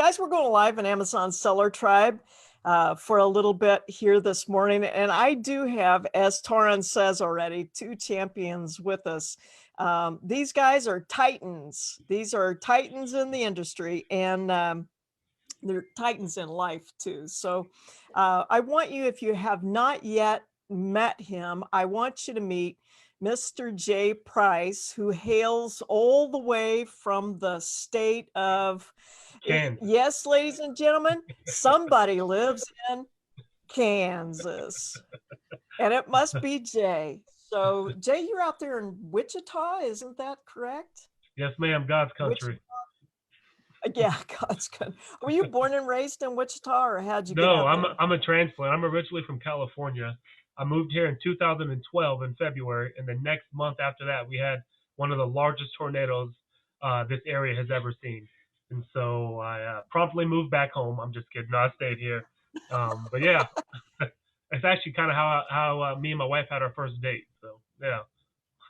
guys, we're going live in Amazon Seller Tribe for a little bit here this morning. And I do have, as Torrin says already, two champions with us. These guys are titans. These are titans in the industry, and they're titans in life too. So I want you, if you have not yet met him, I want you to meet Mr. Jay Price, who hails all the way from the state of Kansas. Yes, ladies and gentlemen, somebody lives in Kansas, and it must be Jay. So Jay, you're out there in Wichita, isn't that correct? Yes, ma'am. God's country. Yeah, God's good. Were you born and raised in Wichita, or how'd you get No, out there? I'm a transplant. I'm originally from California. I moved here in 2012 in February, and the next month after that, we had one of the largest tornadoes this area has ever seen. And so I promptly moved back home. I'm just kidding. No, I stayed here. But yeah, it's actually kind of how me and my wife had our first date. So yeah,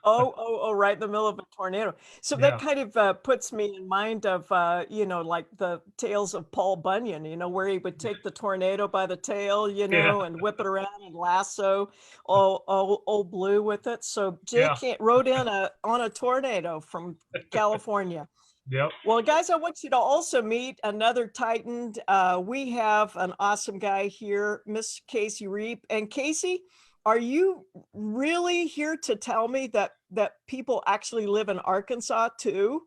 Oh, right in the middle of a tornado. So that yeah, kind of puts me in mind of, like the tales of Paul Bunyan, where he would take the tornado by the tail, yeah, and whip it around and lasso old Blue with it. So yeah, Jake rode in on a tornado from California. yep. Well, guys, I want you to also meet another Titan. We have an awesome guy here, Miss Casey Reep. And Casey, are you really here to tell me that people actually live in Arkansas too?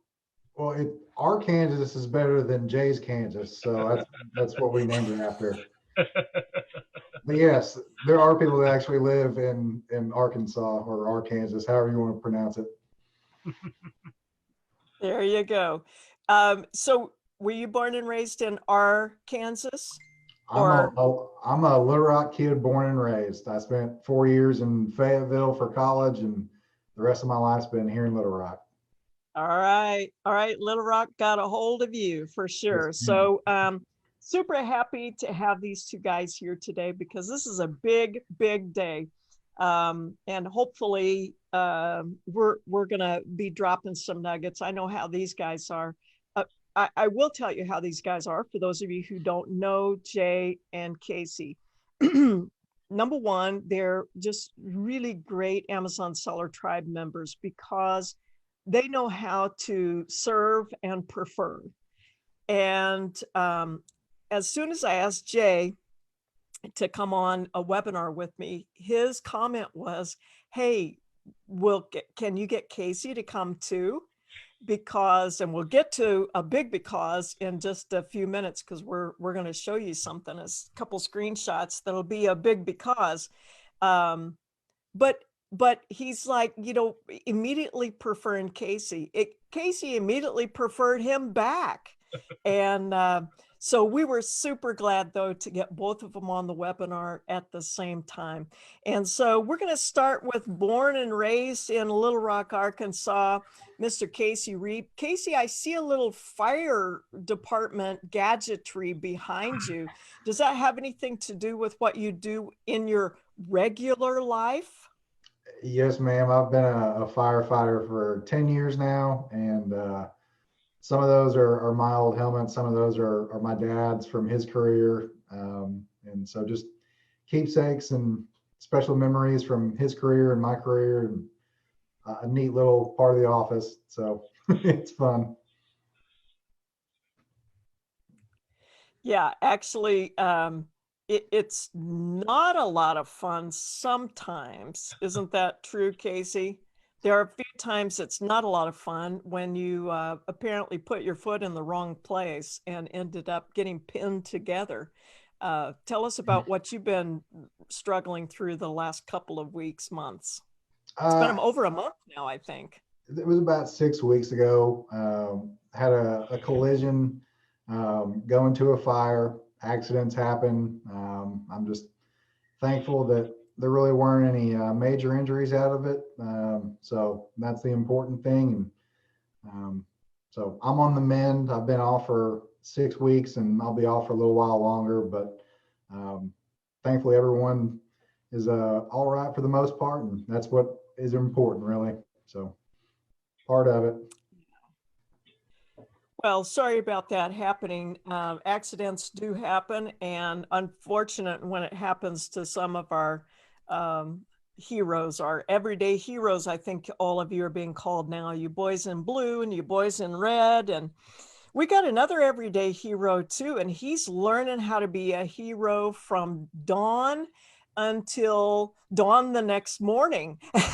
Well, our Kansas is better than Jay's Kansas, so that's what we named it after. But yes, there are people that actually live in Arkansas or Arkansas, however you want to pronounce it. There you go. So were you born and raised in Arkansas? I'm a Little Rock kid, born and raised. I spent 4 years in Fayetteville for college, and the rest of my life's been here in Little Rock. All right. Little Rock got a hold of you for sure. Yes, ma'am. So super happy to have these two guys here today, because this is a big, big day. And hopefully we're gonna be dropping some nuggets. I know how these guys are. I will tell you how these guys are for those of you who don't know Jay and Casey. Number one, they're just really great Amazon Seller Tribe members because they know how to serve and prefer. And as soon as I asked Jay to come on a webinar with me, his comment was, "Hey, can you get Casey to come too?" Because, and we'll get to a big because in just a few minutes, because we're going to show you something, a couple screenshots that'll be a big because. But he's like, immediately preferring Casey. Casey immediately preferred him back. And so we were super glad, though, to get both of them on the webinar at the same time. And so we're going to start with born and raised in Little Rock, Arkansas, Mr. Casey Reep. Casey, I see a little fire department gadgetry behind you. Does that have anything to do with what you do in your regular life? Yes, ma'am. I've been a firefighter for 10 years now, and some of those are my old helmets. Some of those are my dad's from his career. And so just keepsakes and special memories from his career and my career, and a neat little part of the office. So it's fun. Yeah, actually, it's not a lot of fun sometimes. Isn't that true, Casey? There are a few times it's not a lot of fun when you apparently put your foot in the wrong place and ended up getting pinned together. Tell us about what you've been struggling through the last couple of weeks, months. It's been over a month now, I think. It was about 6 weeks ago. Had a collision, going to a fire. Accidents happen. I'm just thankful that there really weren't any major injuries out of it. So that's the important thing. And so I'm on the mend. I've been off for 6 weeks, and I'll be off for a little while longer, but thankfully everyone is all right for the most part, and that's what is important, really. So part of it. Well, sorry about that happening. Accidents do happen, and unfortunate when it happens to some of our um, heroes, our everyday heroes. I think all of you are being called now, you boys in blue and you boys in red. And we got another everyday hero too, and he's learning how to be a hero from dawn until dawn the next morning. Yeah.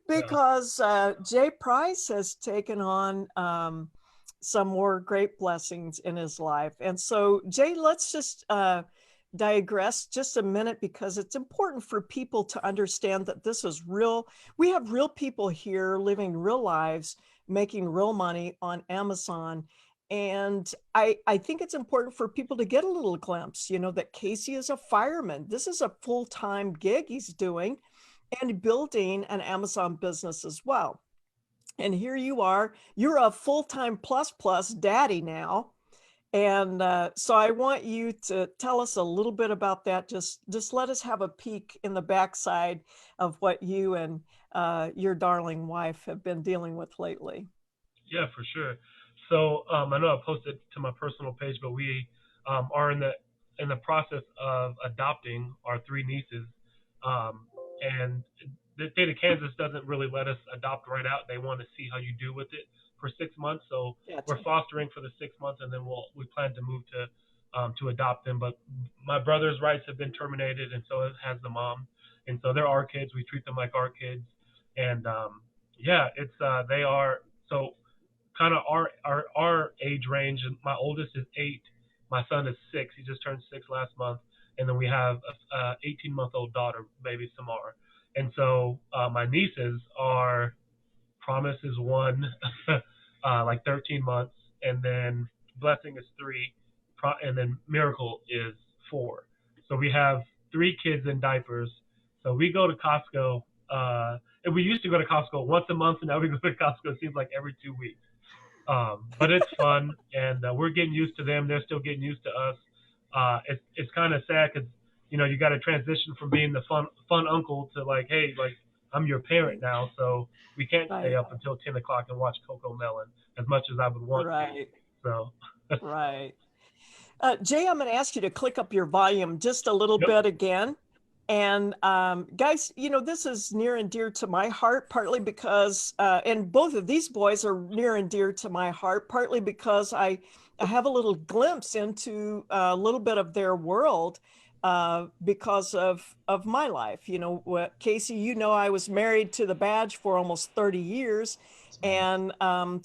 Because Jay Price has taken on some more great blessings in his life. And so, Jay, let's just digress just a minute because it's important for people to understand that this is real. We have real people here living real lives, making real money on Amazon. And I think it's important for people to get a little glimpse, you know, that Casey is a fireman. This is a full-time gig he's doing and building an Amazon business as well. And here you are, you're a full-time plus daddy now. And so I want you to tell us a little bit about that. Just let us have a peek in the backside of what you and your darling wife have been dealing with lately. Yeah, for sure. So I know I posted to my personal page, but we are in the process of adopting our three nieces, and the state of Kansas doesn't really let us adopt right out. They want to see how you do with it for 6 months. So we're Gotcha. fostering for the 6 months, and then we plan to move to adopt them. But my brother's rights have been terminated, and so has the mom. And so they're our kids. We treat them like our kids, and yeah, it's they are so kind of our age range. My oldest is 8. My son is 6. He just turned 6 last month, and then we have a 18-month-old daughter, baby Samar. And so my nieces are Promise is 1, like 13 months, and then Blessing is 3, and then Miracle is 4. So we have 3 kids in diapers. So we go to Costco. And we used to go to Costco once a month, and now we go to Costco. It seems like every 2 weeks. But it's fun, and we're getting used to them. They're still getting used to us. It's kind of sad because you got to transition from being the fun uncle to like, hey, like I'm your parent now, so we can't stay Right, up until 10 o'clock and watch Coco Melon as much as I would want to. right, So, right. Jay, I'm going to ask you to click up your volume just a little yep, bit again. And guys, you know, this is near and dear to my heart, partly because, and both of these boys are near and dear to my heart, partly because I have a little glimpse into a little bit of their world because of my life. You know, Casey, you know, I was married to the badge for almost 30 years. And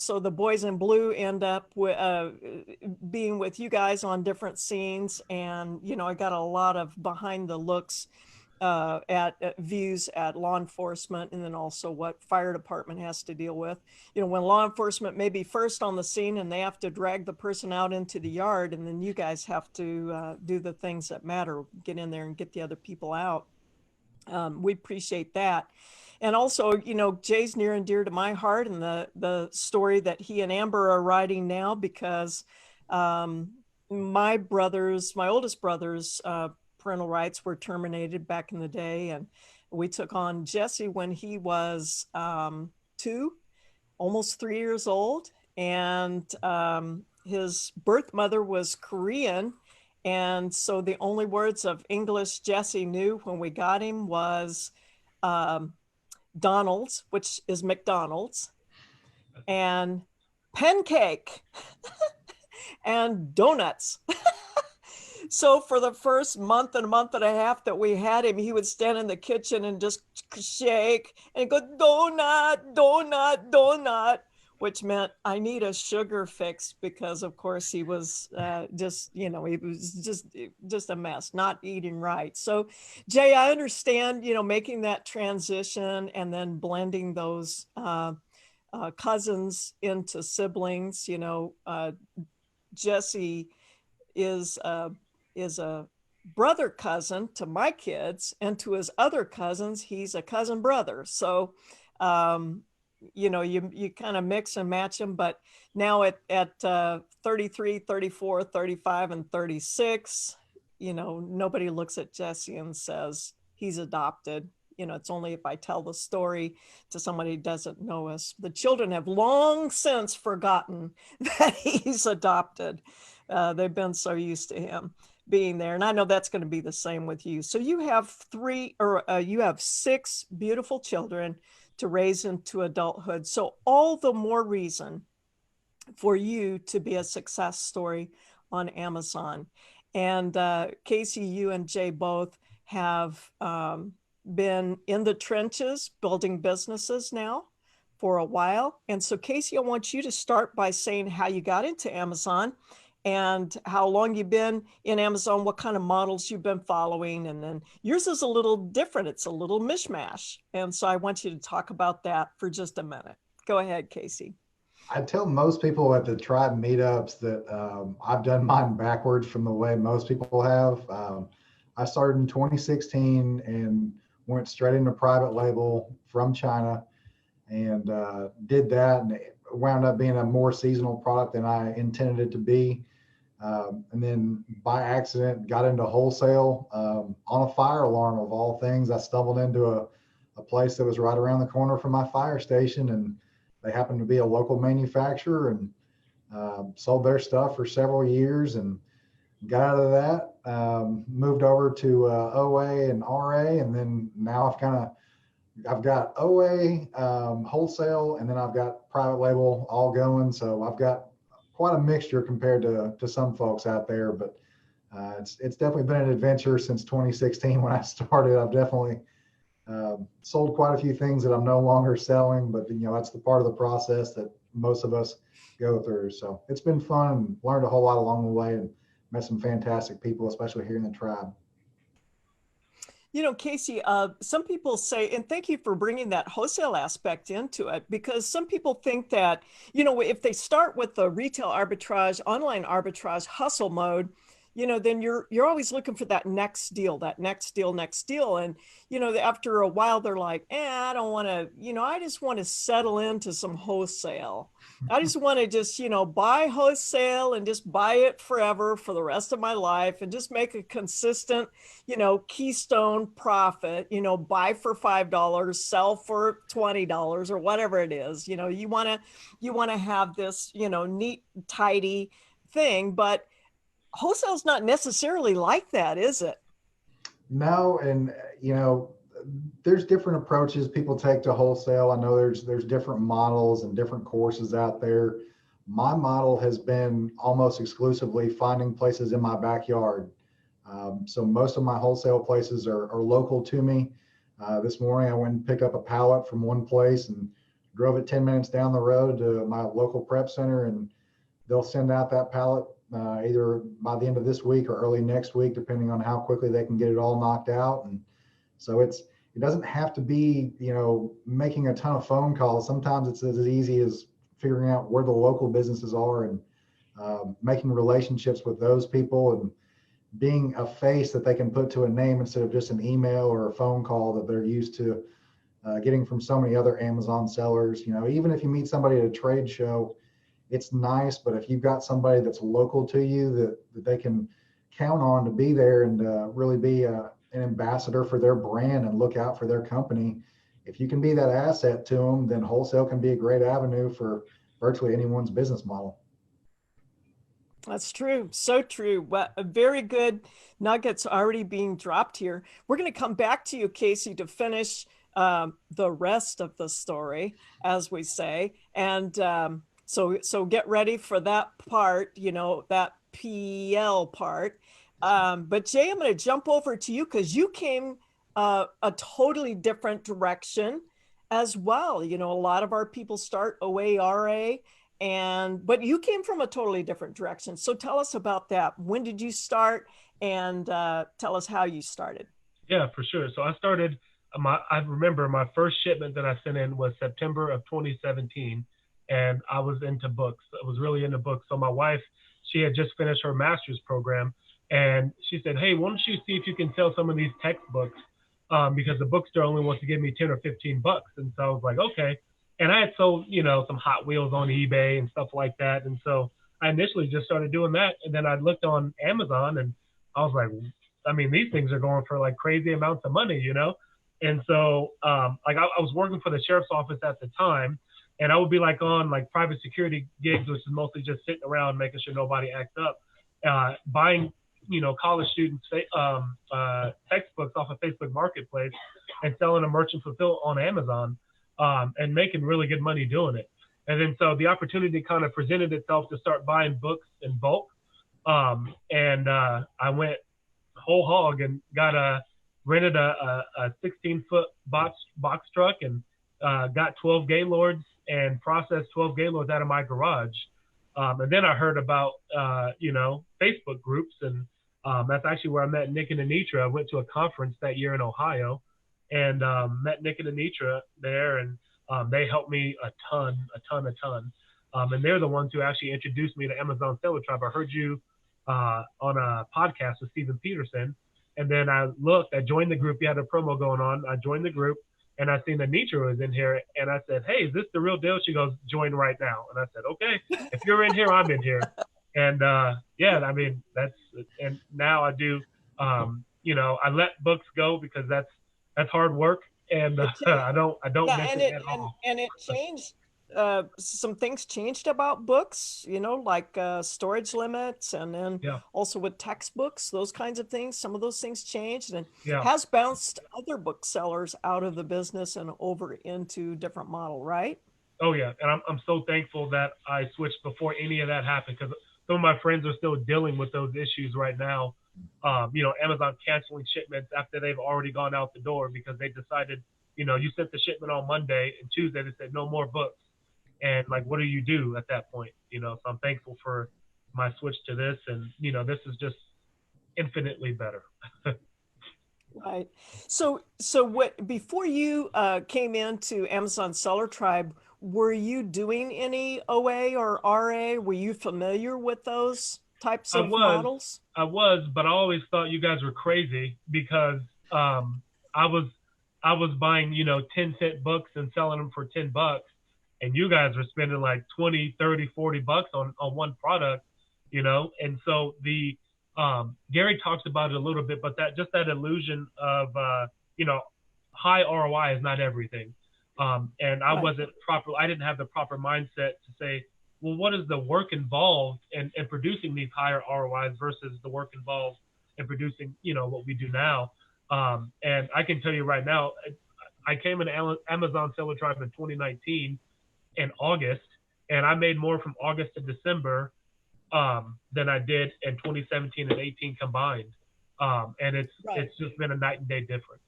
so the boys in blue end up being with you guys on different scenes. And, you know, I got a lot of behind the looks at views at law enforcement, and then also what fire department has to deal with. You know, when law enforcement may be first on the scene and they have to drag the person out into the yard, and then you guys have to do the things that matter, get in there and get the other people out. We appreciate that. And also, you know, Jay's near and dear to my heart, and the story that he and Amber are writing now, because um, my oldest brother's parental rights were terminated back in the day, and we took on Jesse when he was 2, almost 3 years old, and his birth mother was Korean. And so the only words of English Jesse knew when we got him was um, Donald's, which is McDonald's, and pancake and donuts. So for the first month and a month and a half that we had him, he would stand in the kitchen and just shake and go, donut, donut, donut, which meant I need a sugar fix, because of course he was just, you know, he was just a mess, not eating right. So Jay, I understand, you know, making that transition and then blending those cousins into siblings. You know, Jesse is is a brother cousin to my kids, and to his other cousins he's a cousin brother. So you know, you kind of mix and match them. But now at 33, 34, 35, and 36, you know, nobody looks at Jesse and says he's adopted. it's only if I tell the story to somebody who doesn't know us. The children have long since forgotten that he's adopted. They've been so used to him being there. And I know that's going to be the same with you. So you have you have 6 beautiful children to raise into adulthood. So all the more reason for you to be a success story on Amazon. And Casey, you and Jay both have been in the trenches building businesses now for a while. And so Casey, I want you to start by saying how you got into Amazon and how long you've been in Amazon, what kind of models you've been following. And then yours is a little different. It's a little mishmash. And so I want you to talk about that for just a minute. Go ahead, Casey. I tell most people at the tribe meetups that I've done mine backwards from the way most people have. I started in 2016 and went straight into private label from China and did that, and it wound up being a more seasonal product than I intended it to be. And then by accident got into wholesale on a fire alarm of all things. I stumbled into a place that was right around the corner from my fire station, and they happened to be a local manufacturer, and sold their stuff for several years and got out of that, moved over to OA and RA, and then now I've got OA, wholesale, and then I've got private label all going. So I've got quite a mixture compared to some folks out there, but it's definitely been an adventure since 2016 when I started. I've definitely sold quite a few things that I'm no longer selling, but that's the part of the process that most of us go through. So it's been fun and learned a whole lot along the way and met some fantastic people, especially here in the tribe. Casey, some people say, and thank you for bringing that wholesale aspect into it, because some people think that, if they start with the retail arbitrage, online arbitrage, hustle mode, then you're always looking for that next deal. And, after a while, they're like, I don't want to, I just want to settle into some wholesale. I just want to buy wholesale and just buy it forever for the rest of my life and just make a consistent, keystone profit, buy for $5, sell for $20 or whatever it is. You want to have this, neat, tidy thing, but wholesale's not necessarily like that, is it? No, and there's different approaches people take to wholesale. I know there's different models and different courses out there. My model has been almost exclusively finding places in my backyard. So most of my wholesale places are local to me. This morning I went and picked up a pallet from one place and drove it 10 minutes down the road to my local prep center, and they'll send out that pallet either by the end of this week or early next week, depending on how quickly they can get it all knocked out. And so it doesn't have to be, making a ton of phone calls. Sometimes it's as easy as figuring out where the local businesses are and making relationships with those people and being a face that they can put to a name instead of just an email or a phone call that they're used to getting from so many other Amazon sellers. Even if you meet somebody at a trade show, it's nice, but if you've got somebody that's local to you that they can count on to be there and really be an ambassador for their brand and look out for their company, if you can be that asset to them, then wholesale can be a great avenue for virtually anyone's business model. That's true. So true. Well, very good nuggets already being dropped here. We're going to come back to you, Casey, to finish the rest of the story, as we say. And so get ready for that part, that PL part. But Jay, I'm going to jump over to you because you came a totally different direction as well. A lot of our people start OARA, but you came from a totally different direction. So tell us about that. When did you start, and tell us how you started? Yeah, for sure. So I started, I remember my first shipment that I sent in was September of 2017, and I was into books. I was really into books. So my wife, she had just finished her master's program, and she said, hey, why don't you see if you can sell some of these textbooks, because the bookstore only wants to give me 10 or 15 bucks. And so I was like, okay. And I had sold, some Hot Wheels on eBay and stuff like that. And so I initially just started doing that. And then I looked on Amazon and I was like, I mean, these things are going for like crazy amounts of money, And so, like I was working for the sheriff's office at the time, and I would be like on like private security gigs, which is mostly just sitting around making sure nobody acts up, buying, college students textbooks off of Facebook Marketplace and selling a merchant fulfill on Amazon, and making really good money doing it. And then so the opportunity kind of presented itself to start buying books in bulk. And I went whole hog and rented a 16-foot box truck and got 12 Gaylords and processed 12 Gaylords out of my garage. And then I heard about, Facebook groups, and that's actually where I met Nick and Anitra. I went to a conference that year in Ohio and met Nick and Anitra there, and they helped me a ton. And they're the ones who actually introduced me to Amazon Seller Tribe. I heard you on a podcast with Stephen Peterson, and then I joined the group. You had a promo going on. I joined the group, and I seen Anitra was in here, and I said, "Hey, is this the real deal?" She goes, "Join right now." And I said, "Okay, if you're in here, I'm in here." And and now I do, I let books go because that's hard work, and I don't miss it at all. And it changed. Some things changed about books, like storage limits, and then also with textbooks, those kinds of things. Some of those things changed and has bounced other booksellers out of the business and over into different model, right? Oh yeah, and I'm so thankful that I switched before any of that happened, because some of my friends are still dealing with those issues right now. Amazon canceling shipments after they've already gone out the door because they decided, you sent the shipment on Monday and Tuesday they said no more books. And like, what do you do at that point? So I'm thankful for my switch to this, and this is just infinitely better. Right. So before you came into Amazon Seller Tribe, were you doing any OA or RA? Were you familiar with those types of models? I was, but I always thought you guys were crazy because I was buying 10-cent books and selling them for $10. And you guys are spending like 20, 30, 40 bucks on one product, And so Gary talks about it a little bit, but that illusion of, high ROI is not everything. And I I didn't have the proper mindset to say, well, what is the work involved in producing these higher ROIs versus the work involved in producing, what we do now. And I can tell you right now, I came into Amazon Seller Tribe in 2019 in August, and I made more from August to December than I did in 2017 and 18 combined. And it's just been a night and day difference.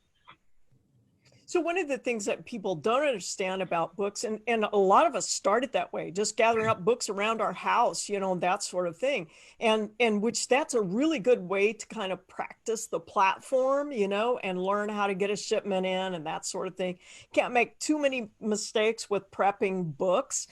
So one of the things that people don't understand about books, and a lot of us started that way, just gathering up books around our house, that sort of thing. And which that's a really good way to kind of practice the platform, and learn how to get a shipment in and that sort of thing. Can't make too many mistakes with prepping books.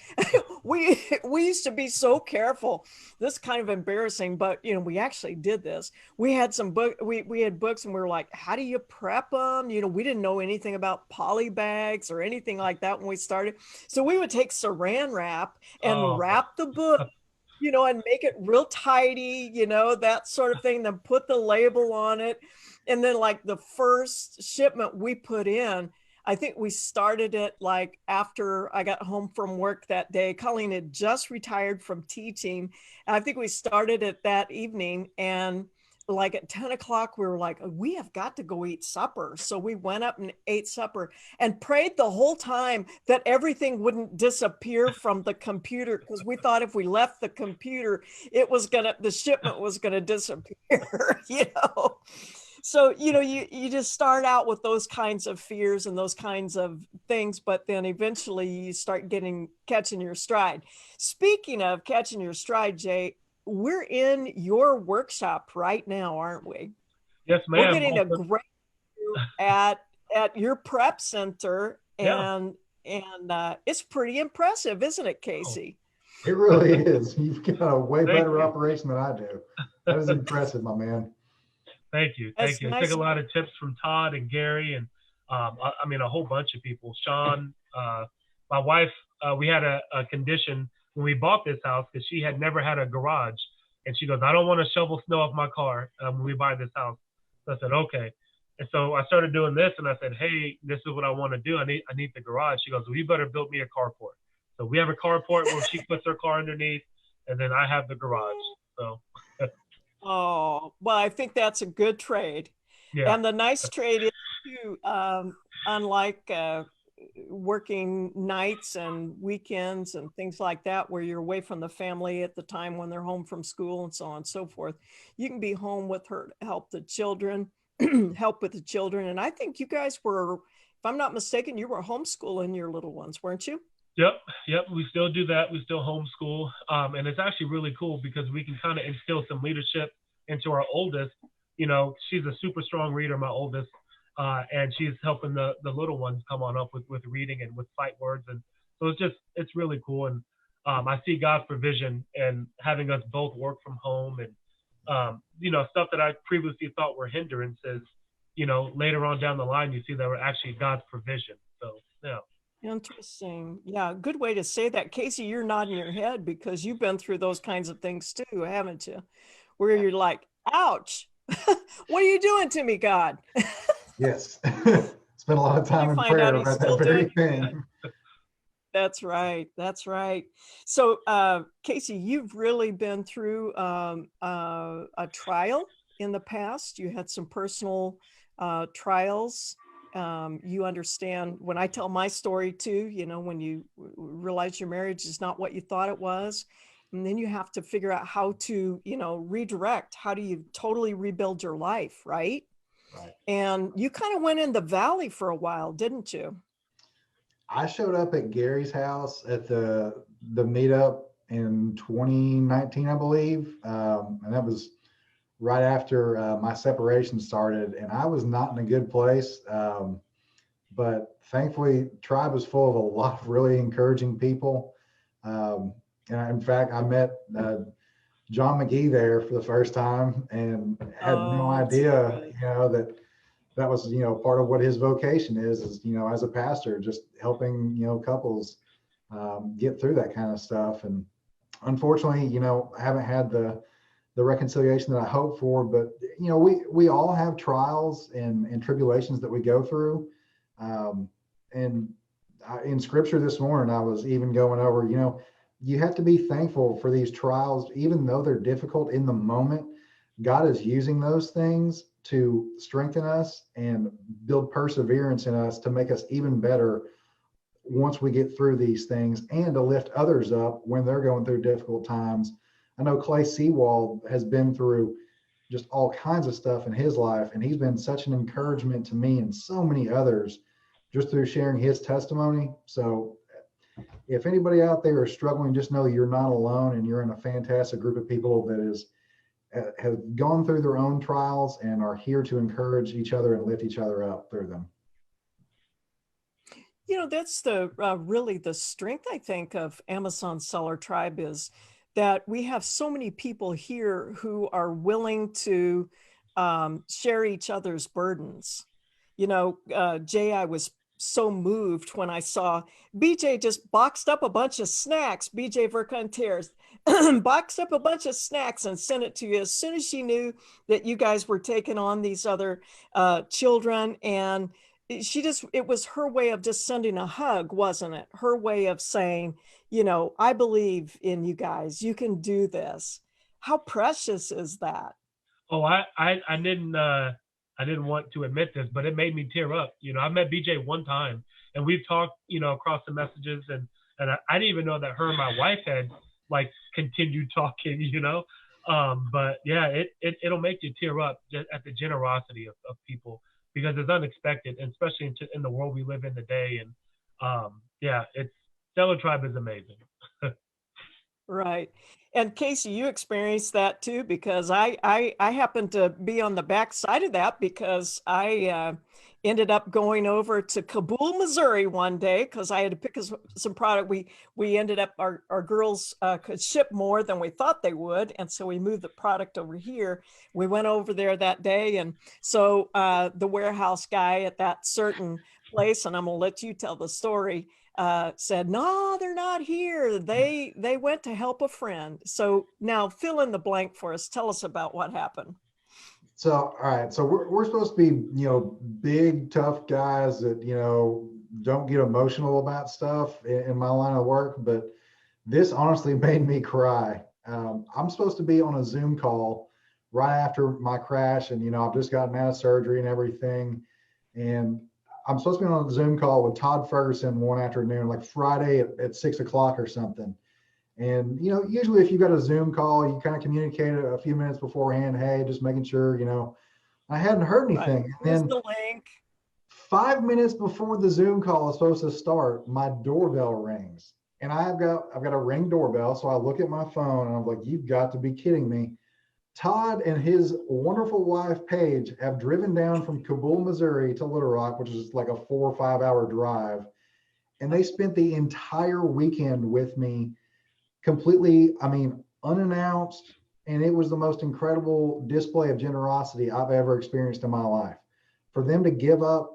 We used to be so careful. This is kind of embarrassing, but we actually did this. We had we had books and we were like, how do you prep them? We didn't know anything about poly bags or anything like that when we started. So we would take saran wrap and wrap the book, and make it real tidy, that sort of thing, then put the label on it. And then like the first shipment we put in, I think we started it like after I got home from work that day. Colleen had just retired from teaching. And I think we started it that evening, and like at 10 o'clock, we were like, we have got to go eat supper. So we went up and ate supper and prayed the whole time that everything wouldn't disappear from the computer, because we thought if we left the computer, the shipment was going to disappear, So, you just start out with those kinds of fears and those kinds of things, but then eventually you start catching your stride. Speaking of catching your stride, Jay, we're in your workshop right now, aren't we? Yes, ma'am. We're getting a great view at your prep center, and it's pretty impressive, isn't it, Casey? It really is. You've got a way better operation than I do. That is impressive, my man. Thank you. Nice. I took a lot of tips from Todd and Gary, and a whole bunch of people. Sean, my wife, we had a condition when we bought this house, because she had never had a garage, and she goes, I don't want to shovel snow off my car when we buy this house. So I said, okay. And so I started doing this, and I said, "Hey, this is what I want to do. I need the garage." She goes, "Well, you better build me a carport." So we have a carport where she puts her car underneath, and then I have the garage. So Oh, well, I think that's a good trade. yeah, And the nice trade is too, unlike working nights and weekends and things like that, where you're away from the family at the time when they're home from school and so on and so forth. You can be home with her, help the children, help with the children. And I think you guys were, if I'm not mistaken, you were homeschooling your little ones, weren't you? yep, yep. We still do that. We still homeschool, and it's actually really cool because we can kind of instill some leadership into our oldest. You know, she's a super strong reader, my oldest, and she's helping the little ones come on up with reading and with sight words, and so it's really cool. And I see God's provision and having us both work from home, and you know, stuff that I previously thought were hindrances. You know, later on down the line, you see that were actually God's provision. So yeah. Interesting. Yeah, good way to say that. Casey, you're nodding your head because you've been through those kinds of things too, haven't you? Where you're like, ouch, what are you doing to me, God? Yes. Spent a lot of You time in find out prayer he's about that still very doing it. thing. That's right. That's right. So, Casey, you've really been through a trial in the past. You had some personal trials. You understand when I tell my story too, you know, when you realize your marriage is not what you thought it was. And then you have to figure out how to, you know, redirect. How do you totally rebuild your life, right? Right. And you kind of went in the valley for a while, didn't you? I showed up at Gary's house at the meetup in 2019, I believe, and that was right after my separation started, and I was not in a good place. But thankfully, Tribe was full of a lot of really encouraging people. And in fact, I met John McGee there for the first time, and had no Oh, that's so idea, good. you know, that was, you know, part of what his vocation is, you know, as a pastor, just helping, you know, couples get through that kind of stuff. And unfortunately, you know, I haven't had the reconciliation that I hoped for, but you know, we all have trials and tribulations that we go through. And in scripture this morning, I was even going over, you know, you have to be thankful for these trials, even though they're difficult in the moment. God is using those things to strengthen us and build perseverance in us to make us even better once we get through these things, and to lift others up when they're going through difficult times. I know Clay Seawald has been through just all kinds of stuff in his life, and he's been such an encouragement to me and so many others just through sharing his testimony. So if anybody out there is struggling, just know you're not alone, and you're in a fantastic group of people that is have gone through their own trials and are here to encourage each other and lift each other up through them. You know, that's the really the strength, I think, of Amazon Seller Tribe is that we have so many people here who are willing to share each other's burdens. You know, Jay, I was so moved when I saw BJ just boxed up a bunch of snacks. BJ Verconteers boxed up a bunch of snacks and sent it to you as soon as she knew that you guys were taking on these other children. And she just, it was her way of just sending a hug, wasn't it? Her way of saying, you know, I believe in you guys. You can do this. How precious is that? Oh, I didn't want to admit this, but it made me tear up. You know, I met BJ one time, and we've talked, you know, across the messages, and I didn't even know that her and my wife had like continued talking. You know, but yeah, it'll make you tear up just at the generosity of people because it's unexpected, and especially in the world we live in today. And yeah, it's Stellar Tribe is amazing. Right. And Casey, you experienced that too, because I happened to be on the back side of that because I ended up going over to Kabul, Missouri one day because I had to pick some product. We ended up our girls could ship more than we thought they would, and so we moved the product over here. We went over there that day, and so the warehouse guy at that certain place, and I'm gonna let you tell the story, said, no, they're not here. They went to help a friend. So now fill in the blank for us. Tell us about what happened. So, all right. So we're supposed to be, big, tough guys that, don't get emotional about stuff in my line of work. But this honestly made me cry. I'm supposed to be on a Zoom call right after my crash. And, I've just gotten out of surgery and everything. And I'm supposed to be on a Zoom call with Todd Ferguson one afternoon, like Friday at 6 o'clock or something. And, usually if you got a Zoom call, you kind of communicate a few minutes beforehand, hey, just making sure, I hadn't heard Right. anything. And Here's then the link. 5 minutes before the Zoom call is supposed to start, my doorbell rings. And I've got a Ring doorbell. So I look at my phone and I'm like, you've got to be kidding me. Todd and his wonderful wife, Paige, have driven down from Kabul, Missouri to Little Rock, which is like a 4 or 5 hour drive. And they spent the entire weekend with me completely, unannounced. And it was the most incredible display of generosity I've ever experienced in my life. For them to give up,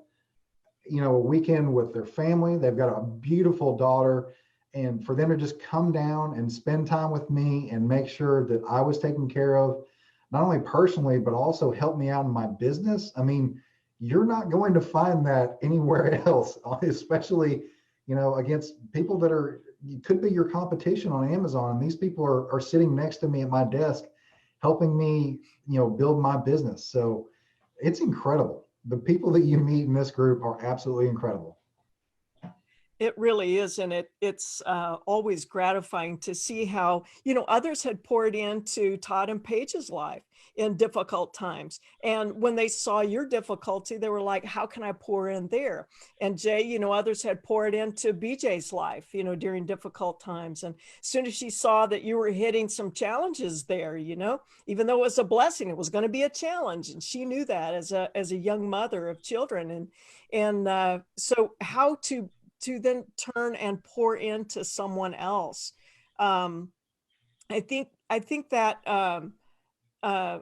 a weekend with their family, they've got a beautiful daughter, and for them to just come down and spend time with me and make sure that I was taken care of, not only personally, but also help me out in my business. You're not going to find that anywhere else, especially, against people that could be your competition on Amazon. And these people are sitting next to me at my desk, helping me, build my business. So it's incredible. The people that you meet in this group are absolutely incredible. It really is. And it's always gratifying to see how, others had poured into Todd and Paige's life in difficult times. And when they saw your difficulty, they were like, how can I pour in there? And Jay, others had poured into BJ's life, during difficult times. And as soon as she saw that you were hitting some challenges there, even though it was a blessing, it was going to be a challenge. And she knew that as a young mother of children. So how to then turn and pour into someone else. I think that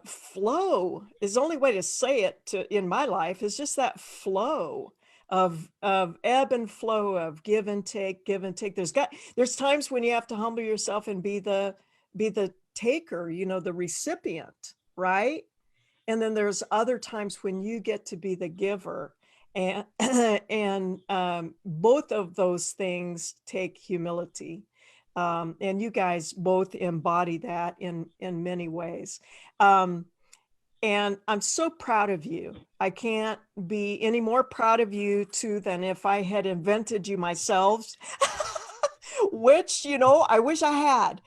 flow is the only way to say it in my life, is just that flow of ebb and flow, of give and take, give and take. There's times when you have to humble yourself and be the taker, the recipient, right? And then there's other times when you get to be the giver. And both of those things take humility. And you guys both embody that in many ways. And I'm so proud of you. I can't be any more proud of you too than if I had invented you myself, which, I wish I had.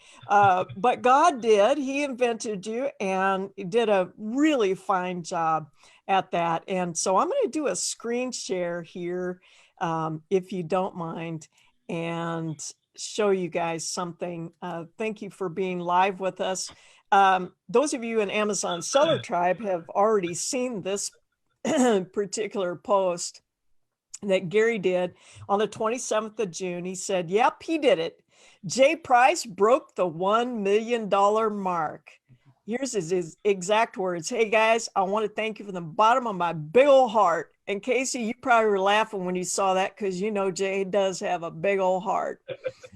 But God did. He invented you and did a really fine job at that. And so I'm going to do a screen share here, if you don't mind, and show you guys something. Thank you for being live with us. Those of you in Amazon Seller Tribe have already seen this particular post that Gary did on the 27th of June. He said, yep, he did it. Jay Price broke the $1 million mark. Here's his exact words. Hey guys, I want to thank you from the bottom of my big old heart. And Casey, you probably were laughing when you saw that, because Jay does have a big old heart.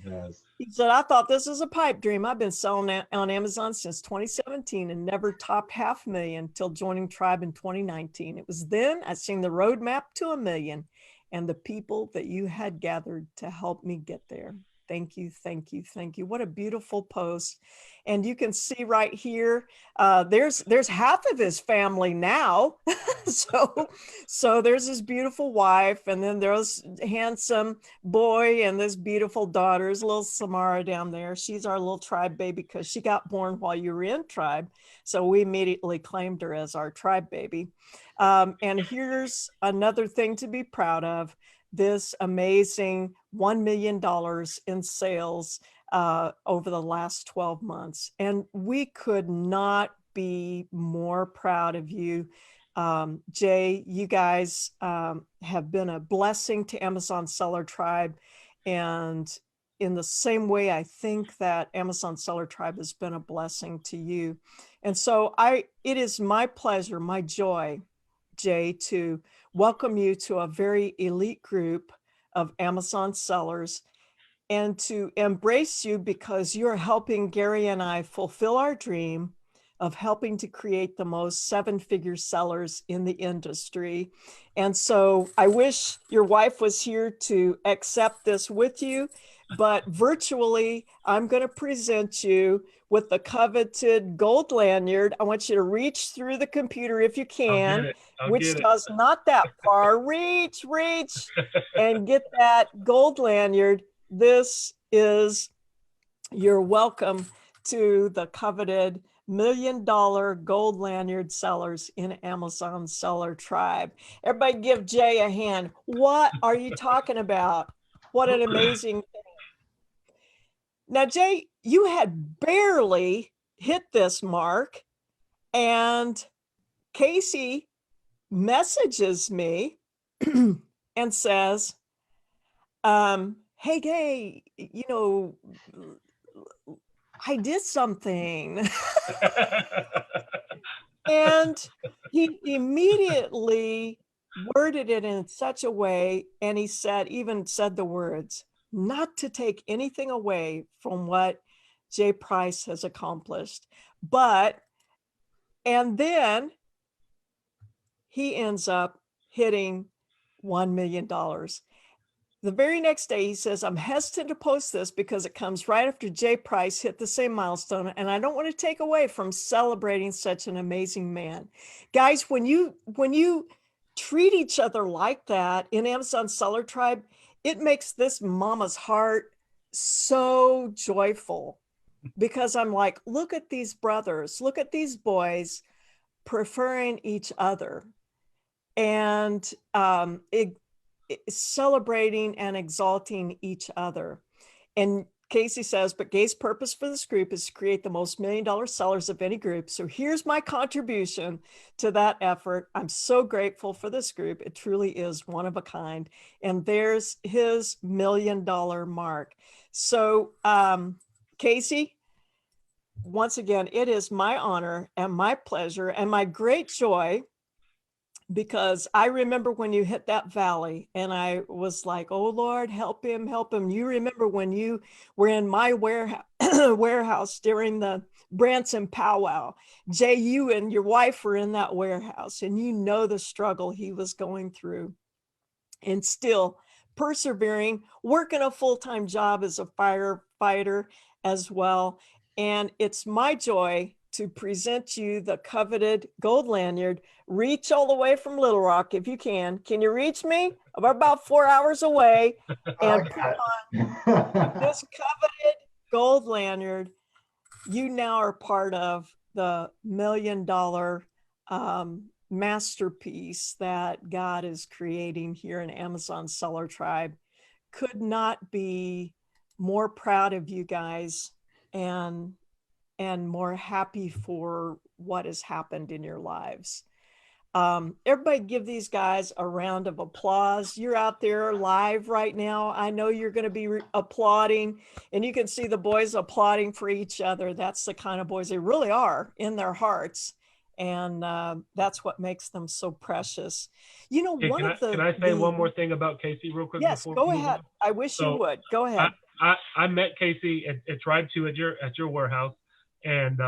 Yes. He said, I thought this was a pipe dream. I've been selling on Amazon since 2017 and never topped 500,000 until joining Tribe in 2019. It was then I seen the roadmap to $1 million and the people that you had gathered to help me get there. Thank you, thank you, thank you. What a beautiful post. And you can see right here, there's half of his family now. so there's his beautiful wife, and then there's handsome boy and this beautiful daughter, little Samara down there. She's our little Tribe baby because she got born while you were in Tribe. So we immediately claimed her as our Tribe baby. And here's another thing to be proud of. This amazing $1 million in sales over the last 12 months. And we could not be more proud of you. Jay, you guys have been a blessing to Amazon Seller Tribe. And in the same way, I think that Amazon Seller Tribe has been a blessing to you. And so it is my pleasure, my joy, Jay, to welcome you to a very elite group of Amazon sellers and to embrace you because you're helping Gary and I fulfill our dream of helping to create the most 7-figure sellers in the industry. And so I wish your wife was here to accept this with you, but virtually, I'm going to present you with the coveted Gold Lanyard. I want you to reach through the computer if you can, which does not that far. Reach, and get that Gold Lanyard. This is your welcome to the coveted $1 million Gold Lanyard sellers in Amazon Seller Tribe. Everybody give Jay a hand. What are you talking about? What an amazing thing. Now, Jay, you had barely hit this mark, and Casey messages me and says, hey, Gay, you know, I did something. And he immediately worded it in such a way, and he even said the words, not to take anything away from what Jay Price has accomplished, and then he ends up hitting $1 million. The very next day, he says, I'm hesitant to post this because it comes right after Jay Price hit the same milestone, and I don't want to take away from celebrating such an amazing man. Guys, when you treat each other like that in Amazon Seller Tribe, it makes this mama's heart so joyful, because I'm like, look at these brothers, look at these boys preferring each other and celebrating and exalting each other. And Casey says, but Gay's purpose for this group is to create the most $1 million sellers of any group. So here's my contribution to that effort. I'm so grateful for this group. It truly is one of a kind. And there's his $1 million mark. So Casey, once again, it is my honor and my pleasure and my great joy, because I remember when you hit that valley and I was like, oh Lord, help him, help him. You remember when you were in my warehouse during the Branson powwow. Jay, you and your wife were in that warehouse, and you know the struggle he was going through, and still persevering, working a full-time job as a firefighter as well. And it's my joy to present you the coveted Gold Lanyard. Reach all the way from Little Rock if you can. Can you reach me? I'm about 4 hours away. And put on this coveted Gold Lanyard. You now are part of the $1 million masterpiece that God is creating here in Amazon Seller Tribe. Could not be more proud of you guys and more happy for what has happened in your lives. Everybody give these guys a round of applause. You're out there live right now. I know you're going to be applauding, and you can see the boys applauding for each other. That's the kind of boys they really are in their hearts. And that's what makes them so precious. You know, can I say one more thing about Casey real quick? Yes, go ahead. I wish you would. Go ahead. I met Casey at Tribe 2 at your warehouse. And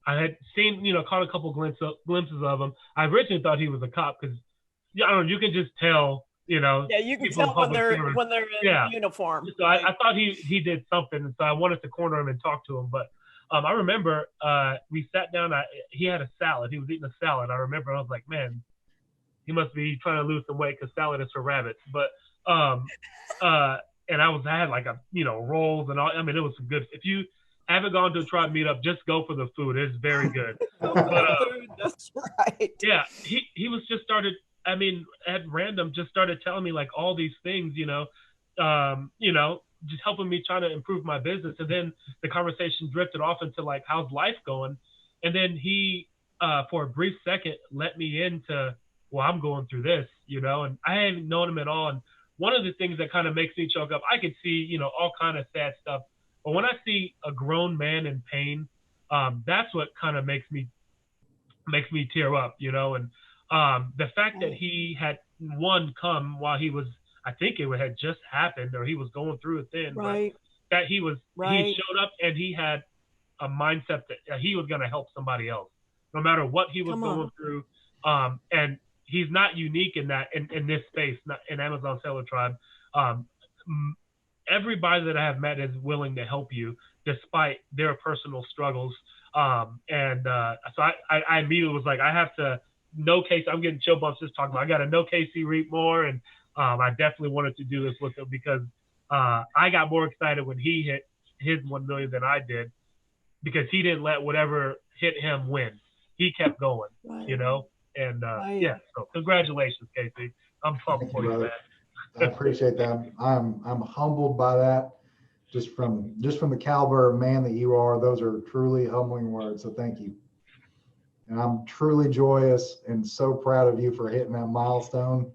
I had seen, caught a couple glimpses of him. I originally thought he was a cop because, I don't know, you can just tell, Yeah, you can tell when they're in uniform. So I thought he did something, and so I wanted to corner him and talk to him. But I remember we sat down. He had a salad. He was eating a salad. I remember I was like, man, he must be trying to lose some weight because salad is for rabbits. But and I had like rolls and all. I mean, it was some good. If you haven't gone to a Tribe meetup, just go for the food. It's very good. That's right. Yeah, he was just started. I mean, at random, just started telling me like all these things, just helping me trying to improve my business. And then the conversation drifted off into like, how's life going? And then he, for a brief second, let me into, well, I'm going through this, and I hadn't known him at all. And one of the things that kind of makes me choke up, I could see, all kind of sad stuff. But when I see a grown man in pain, that's what kind of makes me tear up, and the fact that he had come while he was, I think it had just happened or he was going through it then, right. But that he showed up and he had a mindset that he was going to help somebody else, no matter what he was going through. And he's not unique in that, in this space, not in Amazon Seller Tribe. Everybody that I have met is willing to help you despite their personal struggles. So I immediately was like, I have to know Casey. I'm getting chill bumps just talking about, I got to know Casey Reep more. And I definitely wanted to do this with him because I got more excited when he hit his 1 million than I did, because he didn't let whatever hit him win. He kept going, you know? And yeah, so congratulations, Casey. I'm pumped for you, man. I appreciate that. I'm humbled by that. Just from the caliber of man that you are, those are truly humbling words. So thank you. And I'm truly joyous and so proud of you for hitting that milestone.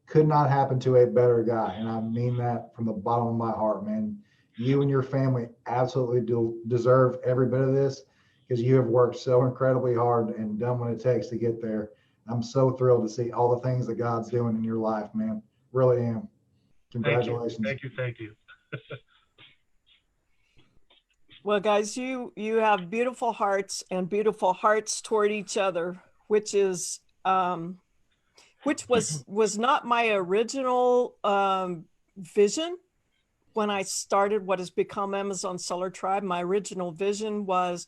Could not happen to a better guy. And I mean that from the bottom of my heart, man. You and your family absolutely deserve every bit of this, because you have worked so incredibly hard and done what it takes to get there. I'm so thrilled to see all the things that God's doing in your life, man. Really am. Congratulations. Thank you. Well, guys, you have beautiful hearts and beautiful hearts toward each other, which is which was not my original vision when I started what has become Amazon Seller Tribe. My original vision was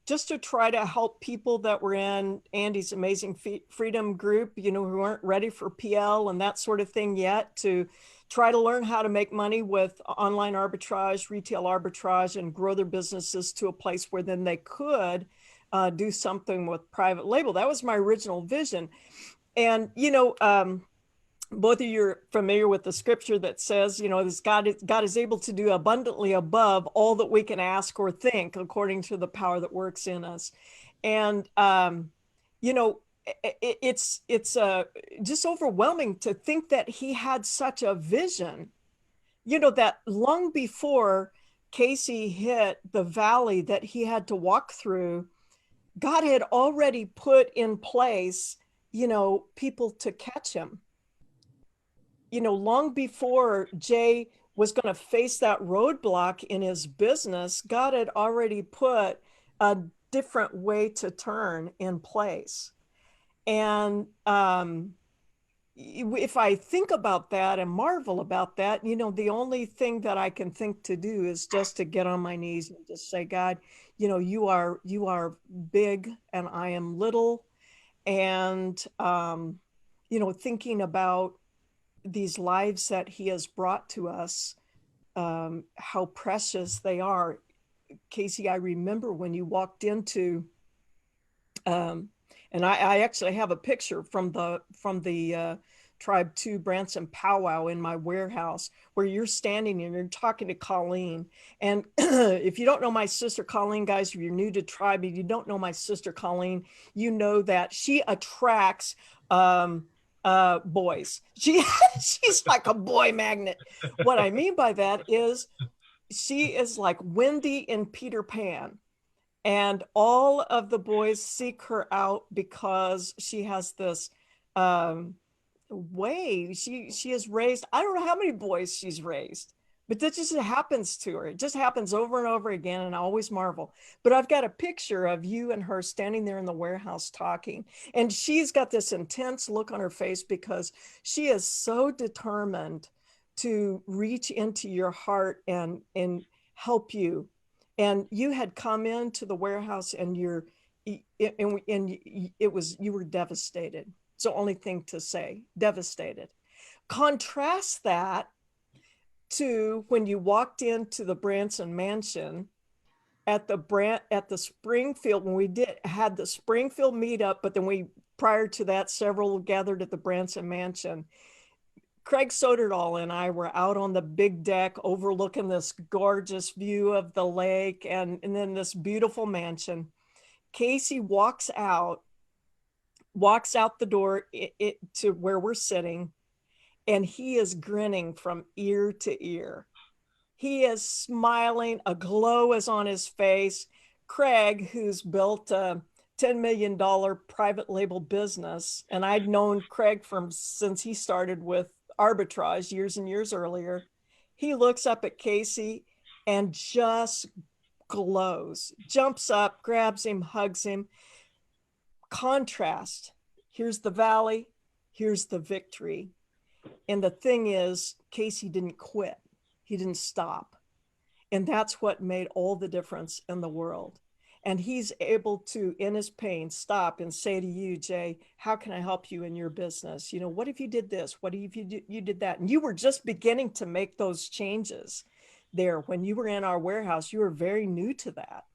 just to try to help people that were in Andy's Amazing Freedom group, you know, who weren't ready for PL and that sort of thing yet, to try to learn how to make money with online arbitrage, retail arbitrage, and grow their businesses to a place where then they could do something with private label. That was my original vision. And, you know, both of you are familiar with the scripture that says, you know, this God is able to do abundantly above all that we can ask or think, according to the power that works in us. And, you know, it's just overwhelming to think that he had such a vision, you know, that long before Casey hit the valley that he had to walk through, God had already put in place, you know, people to catch him. You know, long before Jay was going to face that roadblock in his business, God had already put a different way to turn in place. And if I think about that and marvel about that, you know, the only thing that I can think to do is just to get on my knees and just say, God, you know, you are big and I am little. And, you know, thinking about these lives that he has brought to us, how precious they are. Casey, I remember when you walked into, and I actually have a picture from the Tribe 2 Branson powwow in my warehouse, where you're standing and you're talking to Colleen. And if you don't know my sister Colleen, guys, if you're new to Tribe, if you don't know my sister Colleen, you know that she attracts boys. She's like a boy magnet. What I mean by that is she is like Wendy in Peter Pan. And all of the boys seek her out because she has this way. She is raised, I don't know how many boys she's raised, but that just happens to her. It just happens over and over again, and I always marvel. But I've got a picture of you and her standing there in the warehouse talking, and she's got this intense look on her face because she is so determined to reach into your heart and help you. And you had come into the warehouse and you were devastated. It's the only thing to say, devastated. Contrast that to when you walked into the Branson mansion at the Springfield, when we had the Springfield meetup, but then prior to that, several gathered at the Branson mansion. Craig Soderdahl and I were out on the big deck overlooking this gorgeous view of the lake and then this beautiful mansion. Casey walks out the door to where we're sitting, and he is grinning from ear to ear. He is smiling, a glow is on his face. Craig, who's built a $10 million private label business, and I'd known Craig since he started with arbitrage years and years earlier, he looks up at Casey and just glows, jumps up, grabs him, hugs him. Contrast. Here's the valley. Here's the victory. And the thing is, Casey didn't quit. He didn't stop. And that's what made all the difference in the world. And he's able to, in his pain, stop and say to you, Jay, how can I help you in your business? You know, what if you did this? What if you did that? And you were just beginning to make those changes there. When you were in our warehouse, you were very new to that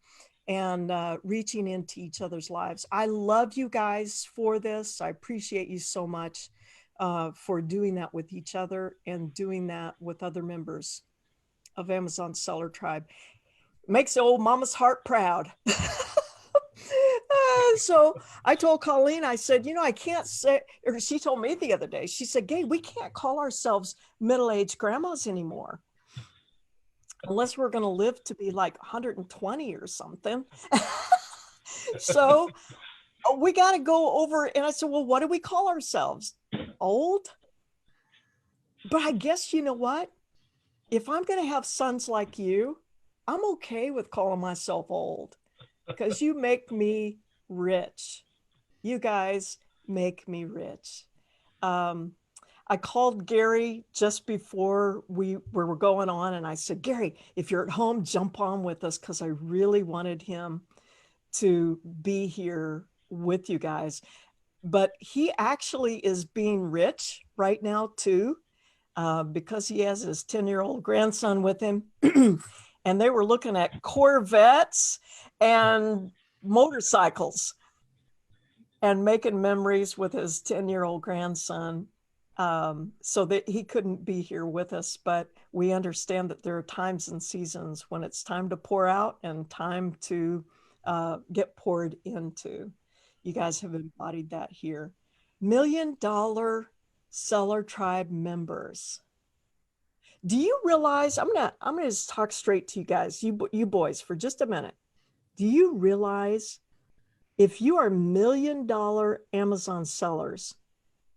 and reaching into each other's lives. I love you guys for this. I appreciate you so much for doing that with each other and doing that with other members of Amazon Seller Tribe. Makes the old mama's heart proud. So I told Colleen, I said, you know, I can't say, or she told me the other day, she said, Gay, we can't call ourselves middle-aged grandmas anymore unless we're going to live to be like 120 or something. So we got to go over. And I said, well, what do we call ourselves? Old? But I guess, you know what? If I'm going to have sons like you, I'm okay with calling myself old because you make me rich. You guys make me rich. I called Gary just before we were going on, and I said, Gary, if you're at home, jump on with us, because I really wanted him to be here with you guys. But he actually is being rich right now too, because he has his 10-year-old grandson with him. And they were looking at Corvettes and motorcycles and making memories with his 10-year-old grandson. So that he couldn't be here with us, but we understand that there are times and seasons when it's time to pour out and time to get poured into. You guys have embodied that here. $1 Million Seller Tribe members. Do you realize, I'm gonna just talk straight to you guys, you boys, for just a minute. Do you realize if you are $1 million Amazon sellers,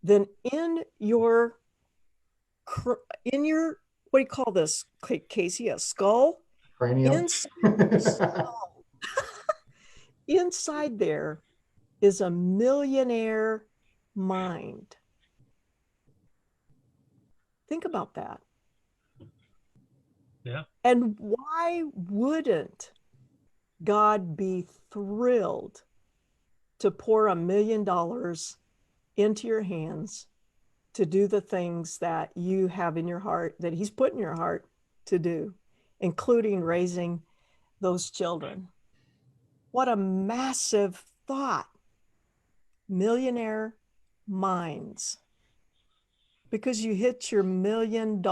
then in your, what do you call this, Casey, a skull? Cranium. Inside there is a millionaire mind. Think about that. Yeah. And why wouldn't God be thrilled to pour $1 million into your hands to do the things that you have in your heart, that he's put in your heart to do, including raising those children? What a massive thought. Millionaire minds. Because you hit your $1 million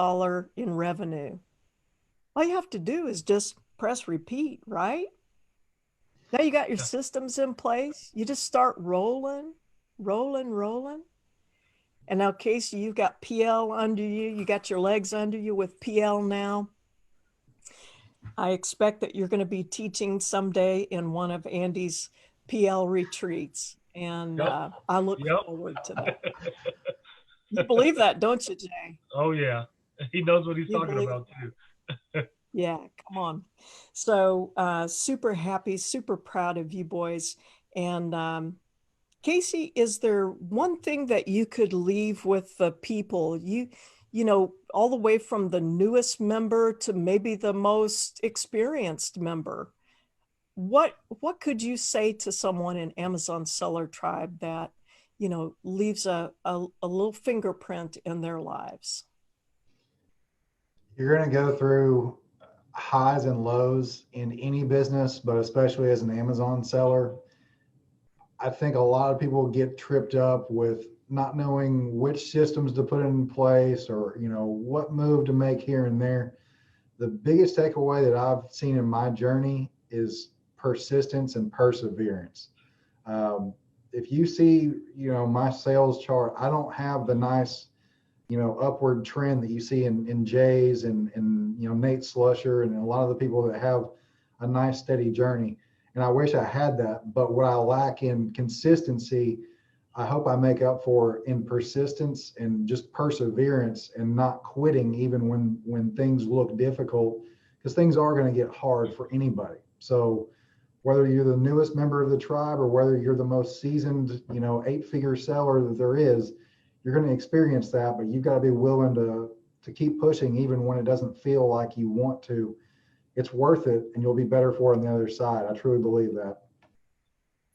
in revenue. All you have to do is just press repeat, right? Now you got your systems in place. You just start rolling. And now, Casey, you've got PL under you. You got your legs under you with PL now. I expect that you're going to be teaching someday in one of Andy's PL retreats. And I look forward to that. You believe that, don't you, Jay? Oh, yeah. He knows what he's talking about, too. Yeah, come on. So super happy, super proud of you boys. And Casey, is there one thing that you could leave with the people? You know, all the way from the newest member to maybe the most experienced member. What could you say to someone in Amazon Seller Tribe that, you know, leaves a little fingerprint in their lives? You're going to go through highs and lows in any business, but especially as an Amazon seller. I think a lot of people get tripped up with not knowing which systems to put in place, or, you know, what move to make here and there. The biggest takeaway that I've seen in my journey is persistence and perseverance. If you see, you know, my sales chart, I don't have the nice, you know, upward trend that you see in Jay's and you know, Nate Slusher and a lot of the people that have a nice steady journey. And I wish I had that, but what I lack in consistency, I hope I make up for in persistence and just perseverance and not quitting even when things look difficult, because things are going to get hard for anybody. So whether you're the newest member of the tribe or whether you're the most seasoned, 8-figure seller that there is, you're going to experience that, but you've got to be willing to keep pushing even when it doesn't feel like you want to. It's worth it, and you'll be better for it on the other side. I truly believe that.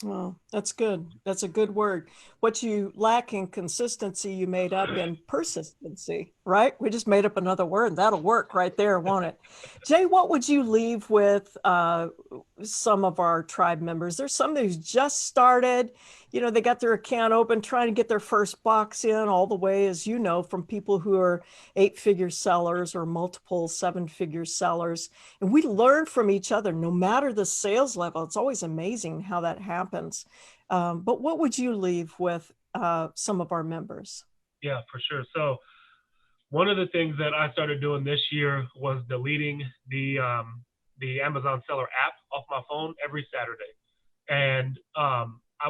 Well, that's good. That's a good word. What you lack in consistency, you made up in persistency, right? We just made up another word. That'll work right there, won't it? Jay, what would you leave with some of our tribe members? There's some who's just started, they got their account open, trying to get their first box in, all the way, as you know, from people who are 8-figure sellers or multiple 7-figure sellers. And we learn from each other, no matter the sales level. It's always amazing how that happens. But what would you leave with some of our members? Yeah, for sure. So one of the things that I started doing this year was deleting the Amazon Seller app off my phone every Saturday. And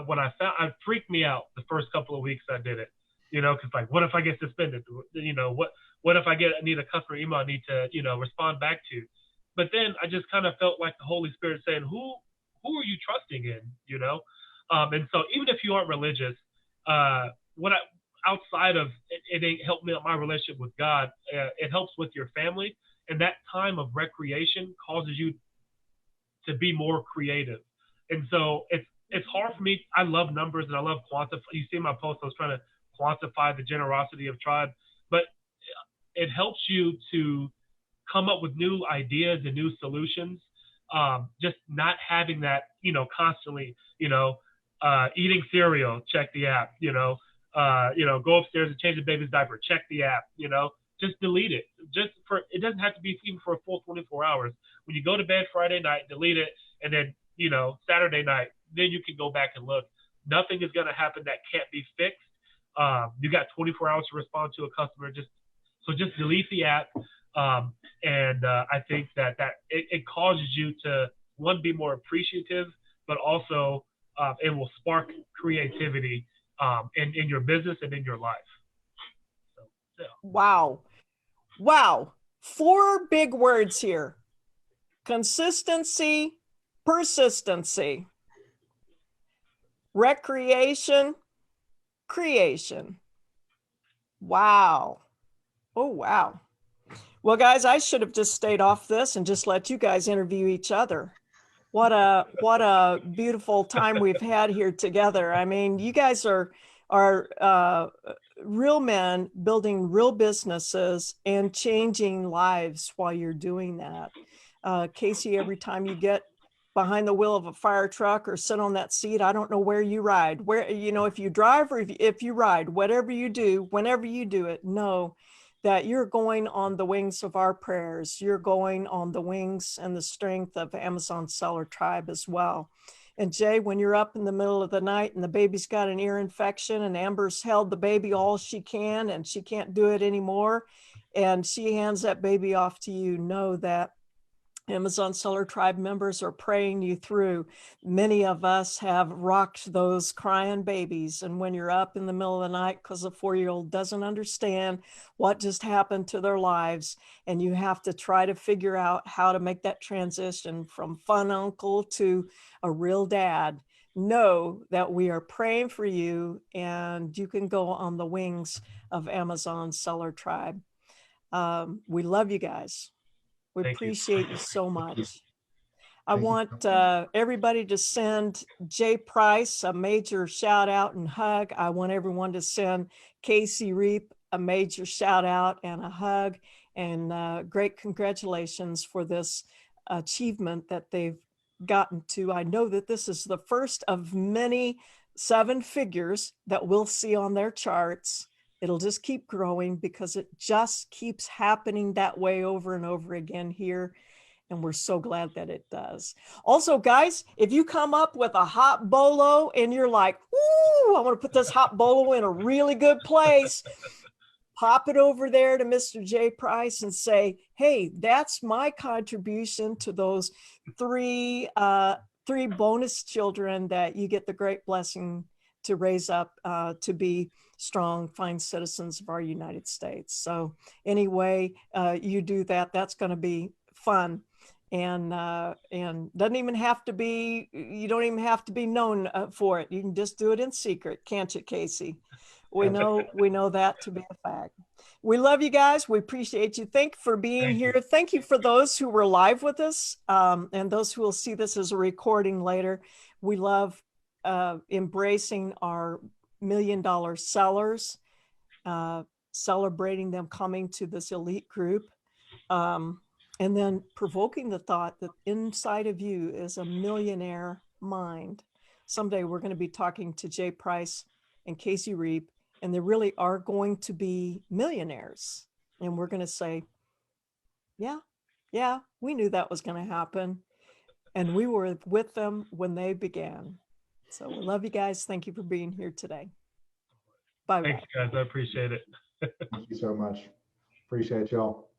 when I found, it freaked me out the first couple of weeks I did it, because like, what if I get suspended? What if I need a customer email I need to, respond back to? But then I just kind of felt like the Holy Spirit saying, who are you trusting in, and so even if you aren't religious, outside of it ain't helped me my relationship with God, it helps with your family, and that time of recreation causes you to be more creative. And so it's hard for me. I love numbers and I love quantify. You see my post, I was trying to quantify the generosity of tribe, but it helps you to come up with new ideas and new solutions. Just not having that, constantly, eating cereal, check the app, go upstairs and change the baby's diaper, check the app, just delete it. It doesn't have to be even for a full 24 hours. When you go to bed Friday night, delete it. And then, Saturday night, then you can go back and look. Nothing is going to happen that can't be fixed. You got 24 hours to respond to a customer. Just delete the app. I think that it causes you to, one, be more appreciative, but also it will spark creativity in your business and in your life. So, yeah. Wow. 4 big words here: consistency, persistency, recreation, creation. Wow. Oh, wow. Well, guys, I should have just stayed off this and just let you guys interview each other. What a beautiful time we've had here together. I mean, you guys are real men building real businesses and changing lives while you're doing that. Casey, every time you get behind the wheel of a fire truck or sit on that seat, I don't know where you ride, if you drive or if you ride, whatever you do, whenever you do it, know that you're going on the wings of our prayers. You're going on the wings and the strength of Amazon Seller Tribe as well. And Jay, when you're up in the middle of the night and the baby's got an ear infection and Amber's held the baby all she can and she can't do it anymore, and she hands that baby off to you, know that Amazon Seller Tribe members are praying you through. Many of us have rocked those crying babies. And when you're up in the middle of the night because a 4-year-old doesn't understand what just happened to their lives, and you have to try to figure out how to make that transition from fun uncle to a real dad, know that we are praying for you, and you can go on the wings of Amazon Seller Tribe. We love you guys. We appreciate you so much. I want everybody to send Jay Price a major shout out and hug. I want everyone to send Casey Reep a major shout out and a hug, and great congratulations for this achievement that they've gotten to. I know that this is the first of many 7 figures that we'll see on their charts. It'll just keep growing because it just keeps happening that way over and over again here. And we're so glad that it does. Also, guys, if you come up with a hot bolo and you're like, ooh, I want to put this hot bolo in a really good place, pop it over there to Mr. J. Price and say, hey, that's my contribution to those three bonus children that you get the great blessing to raise up to be strong, fine citizens of our United States. So anyway, you do that, that's going to be fun. and doesn't even have to be, you don't even have to be known for it. You can just do it in secret, can't you, Casey? We know that to be a fact. We love you guys. We appreciate you. Thank you for being here. Thank you for those who were live with us, and those who will see this as a recording later. We love embracing our $1 million sellers, celebrating them coming to this elite group. And then provoking the thought that inside of you is a millionaire mind. Someday we're going to be talking to Jay Price and Casey Reep, and they really are going to be millionaires. And we're going to say, yeah, we knew that was going to happen. And we were with them when they began. So we love you guys. Thank you for being here today. Bye. Thanks, guys. I appreciate it. Thank you so much. Appreciate y'all.